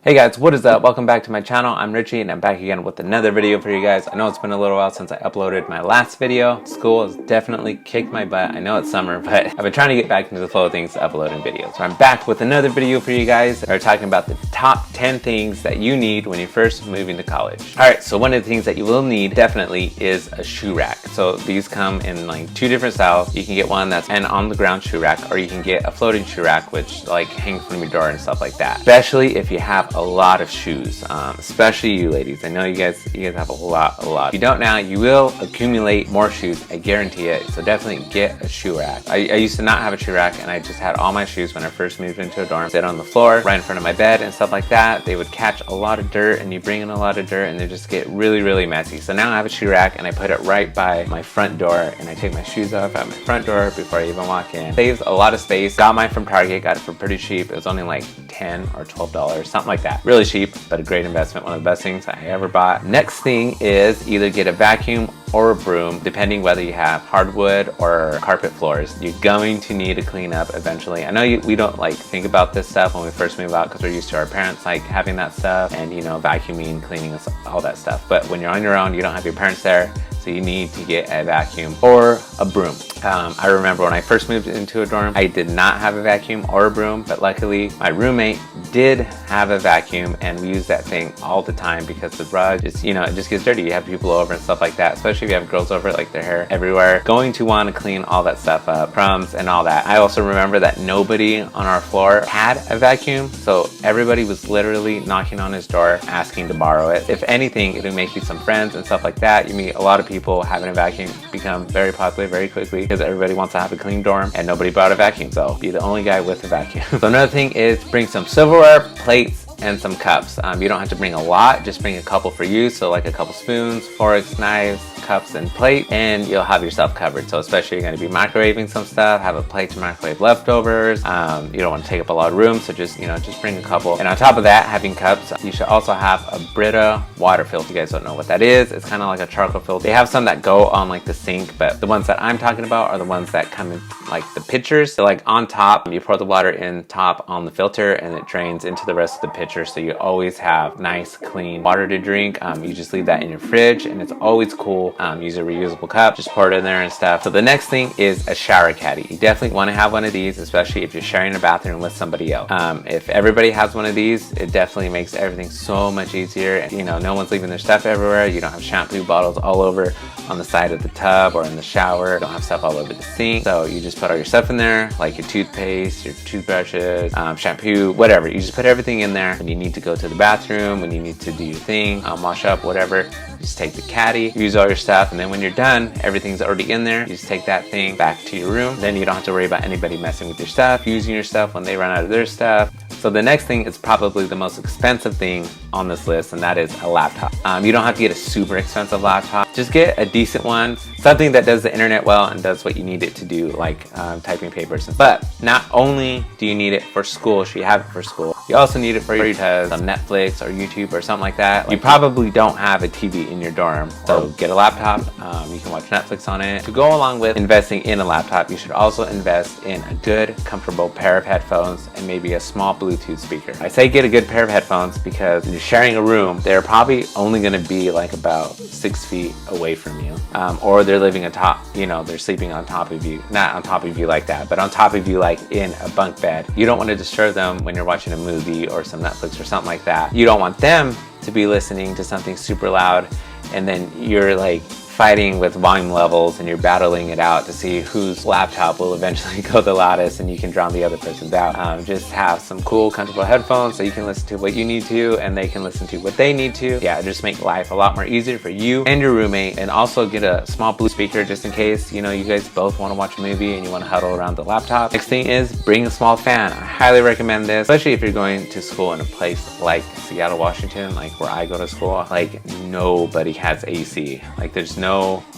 Hey guys, what is up? Welcome back to my channel. I'm Richie and I'm back again with another video for you guys. I know it's been a little while since I uploaded my last video. School has definitely kicked my butt. I know it's summer, but I've been trying to get back into the flow of things, uploading videos. So I'm back with another video for you guys. We're talking about the top 10 things that you need when you're first moving to college. Alright, so one of the things that you will need definitely is a shoe rack. So these come in like two different styles. You can get one that's an on the ground shoe rack, or you can get a floating shoe rack which like hangs from your door and stuff like that. Especially if you have a lot of shoes, especially you ladies. I know you guys have a lot. If you don't now, you will accumulate more shoes, I guarantee it. So definitely get a shoe rack. I used to not have a shoe rack, and I just had all my shoes when I first moved into a dorm sit on the floor right in front of my bed and stuff like that. They would catch a lot of dirt, and you bring in a lot of dirt and they just get really messy. So now I have a shoe rack and I put it right by my front door, and I take my shoes off at my front door before I even walk in. Saves a lot of space. Got mine from Target, got it for pretty cheap. It was only like $10 or $12, something like that. Really cheap, but a great investment. One of the best things I ever bought. Next thing is either get a vacuum or a broom, depending whether you have hardwood or carpet floors. You're going to need to clean up eventually. I know we don't like think about this stuff when we first move out because we're used to our parents like having that stuff and, you know, vacuuming, cleaning, all that stuff. But when you're on your own, you don't have your parents there, so you need to get a vacuum or a broom. I remember when I first moved into a dorm, I did not have a vacuum or a broom, but luckily my roommate did have a vacuum, and we use that thing all the time because the rug just, you know, it just gets dirty. You have people over and stuff like that, especially if you have girls over, like their hair everywhere. Going to want to clean all that stuff up, crumbs and all that. I also remember that nobody on our floor had a vacuum, so everybody was literally knocking on his door asking to borrow it. If anything, it'll make you some friends and stuff like that. You meet a lot of people. Having a vacuum become very popular very quickly because everybody wants to have a clean dorm, and nobody brought a vacuum, so be the only guy with a vacuum. So another thing is bring some silverware, plates, and some cups. You don't have to bring a lot, just bring a couple for you. So like a couple spoons, forks, knives, cups, and plate, and you'll have yourself covered. So especially you're going to be microwaving some stuff, have a plate to microwave leftovers. You don't want to take up a lot of room, so just, you know, just bring a couple. And on top of that, having cups, you should also have a Brita water filter. If you guys don't know what that is, it's kind of like a charcoal filter. They have some that go on like the sink, but the ones that I'm talking about are the ones that come in like the pitchers. So like on top, you pour the water in top on the filter, and it drains into the rest of the pitcher. So you always have nice clean water to drink. You just leave that in your fridge, and it's always cool. Use a reusable cup, just pour it in there and stuff. So the next thing is a shower caddy. You definitely want to have one of these, especially if you're sharing a bathroom with somebody else. If everybody has one of these, it definitely makes everything so much easier. You know, no one's leaving their stuff everywhere. You don't have shampoo bottles all over on the side of the tub or in the shower. You don't have stuff all over the sink. So you just put all your stuff in there, like your toothpaste, your toothbrushes, shampoo, whatever. You just put everything in there. When you need to go to the bathroom, when you need to do your thing, wash up, whatever, you just take the caddy, use all your stuff, and then when you're done, everything's already in there. You just take that thing back to your room. Then you don't have to worry about anybody messing with your stuff, using your stuff when they run out of their stuff. So the next thing is probably the most expensive thing on this list, and that is a laptop. You don't have to get a super expensive laptop. Just get a decent one, something that does the internet well and does what you need it to do, like typing papers. But not only do you need it for school, you have it for school, you also need it for your test, on Netflix or YouTube or something like that. You probably don't have a TV in your dorm, so get a laptop. You can watch Netflix on it. To go along with investing in a laptop, you should also invest in a good, comfortable pair of headphones and maybe a small Bluetooth speaker. I say get a good pair of headphones because when you're sharing a room, they're probably only going to be like about 6 feet away from you, or they're living atop, you know, they're sleeping on top of you. Not on top of you like that, but on top of you like in a bunk bed. You don't want to disturb them when you're watching a movie or some Netflix or something like that. You don't want them to be listening to something super loud, and then you're like fighting with volume levels and you're battling it out to see whose laptop will eventually go the loudest, and you can drown the other person's out. Just have some cool, comfortable headphones so you can listen to what you need to and they can listen to what they need to. Yeah, just make life a lot more easier for you and your roommate. And also get a small Bluetooth speaker just in case, you know, you guys both want to watch a movie and you want to huddle around the laptop. Next thing is bring a small fan. I highly recommend this, especially if you're going to school in a place like Seattle, Washington, like where I go to school. Like nobody has AC. Like there's no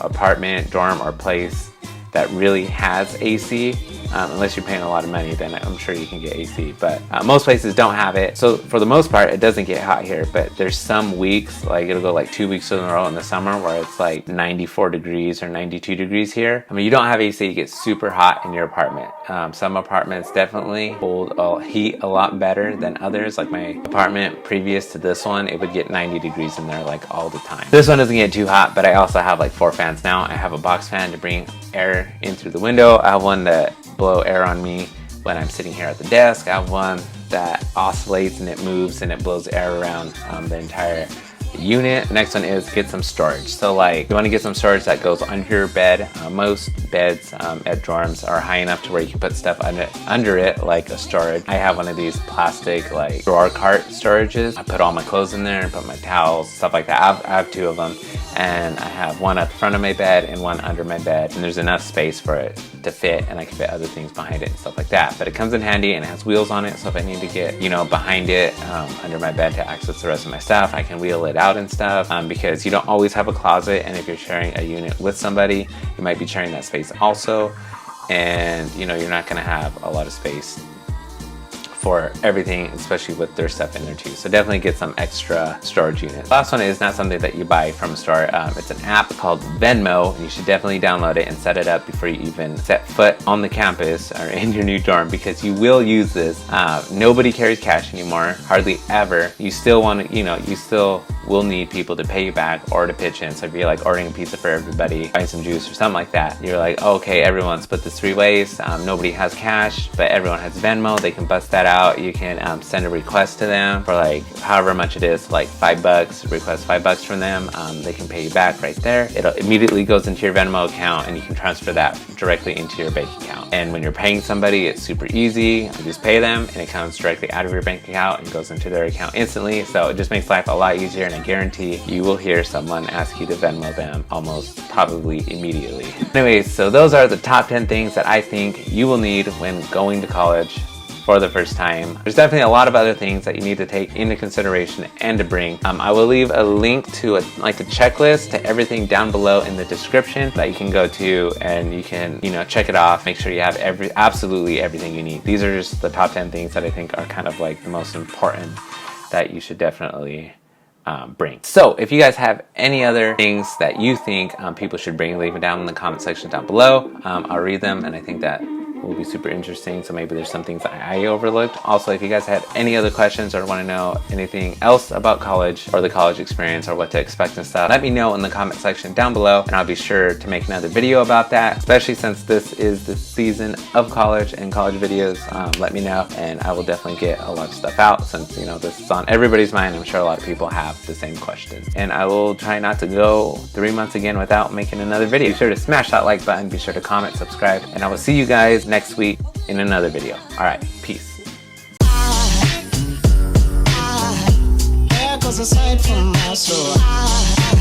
apartment, dorm, or place that really has AC. Unless you're paying a lot of money, then I'm sure you can get AC, but most places don't have it. So for the most part, it doesn't get hot here, but there's some weeks, like it'll go like 2 weeks in a row in the summer where it's like 94 degrees or 92 degrees here. I mean, you don't have AC, you get super hot in your apartment. Some apartments definitely hold heat a lot better than others. Like my apartment previous to this one, it would get 90 degrees in there like all the time. This one doesn't get too hot, but I also have like 4 fans now. I have a box fan to bring air in through the window. I have one that blow air on me when I'm sitting here at the desk. I have one that oscillates and it moves and it blows air around the entire unit. Next one is get some storage. So like you want to get some storage that goes under your bed. Most beds at dorms are high enough to where you can put stuff under it, like a storage. I have one of these plastic like drawer cart storages. I put all my clothes in there and put my towels, stuff like that. I have 2 of them, and I have one at the front of my bed and one under my bed, and there's enough space for it to fit, and I can fit other things behind it and stuff like that. But it comes in handy and it has wheels on it, so if I need to get, you know, behind it under my bed to access the rest of my stuff, I can wheel it out and stuff, because you don't always have a closet, and if you're sharing a unit with somebody, you might be sharing that space also, and you know, you're not going to have a lot of space for everything, especially with their stuff in there too. So definitely get some extra storage units. Last one is not something that you buy from a store. It's an app called Venmo, and you should definitely download it and set it up before you even set foot on the campus or in your new dorm, because you will use this. Nobody carries cash anymore, hardly ever. You still want to, you know, you still will need people to pay you back or to pitch in. So if you're like ordering a pizza for everybody, buying some juice or something like that, you're like, oh, okay, everyone split this 3 ways. Nobody has cash, but everyone has Venmo. They can bust that out. You can send a request to them for like however much it is, like $5, request $5 from them. They can pay you back right there. It immediately goes into your Venmo account, and you can transfer that directly into your bank account. And when you're paying somebody, it's super easy. You just pay them and it comes directly out of your bank account and goes into their account instantly. So it just makes life a lot easier, and I guarantee you will hear someone ask you to Venmo them almost probably immediately. Anyways, so those are the top 10 things that I think you will need when going to college for the first time. There's definitely a lot of other things that you need to take into consideration and to bring. I will leave a link to a checklist to everything down below in the description that you can go to, and you can, you know, check it off, make sure you have absolutely everything you need. These are just the top 10 things that I think are kind of like the most important that you should definitely bring. So if you guys have any other things that you think people should bring, leave it down in the comment section down below. I'll read them, and I think that will be super interesting. So maybe there's some things that I overlooked. Also, if you guys had any other questions or want to know anything else about college or the college experience or what to expect and stuff, let me know in the comment section down below, and I'll be sure to make another video about that, especially since this is the season of college and college videos. Let me know, and I will definitely get a lot of stuff out, since, you know, this is on everybody's mind. I'm sure a lot of people have the same questions, and I will try not to go 3 months again without making another video. Be sure to smash that like button, be sure to comment, subscribe, and I will see you guys next week in another video. All right, peace. Aside from my soul.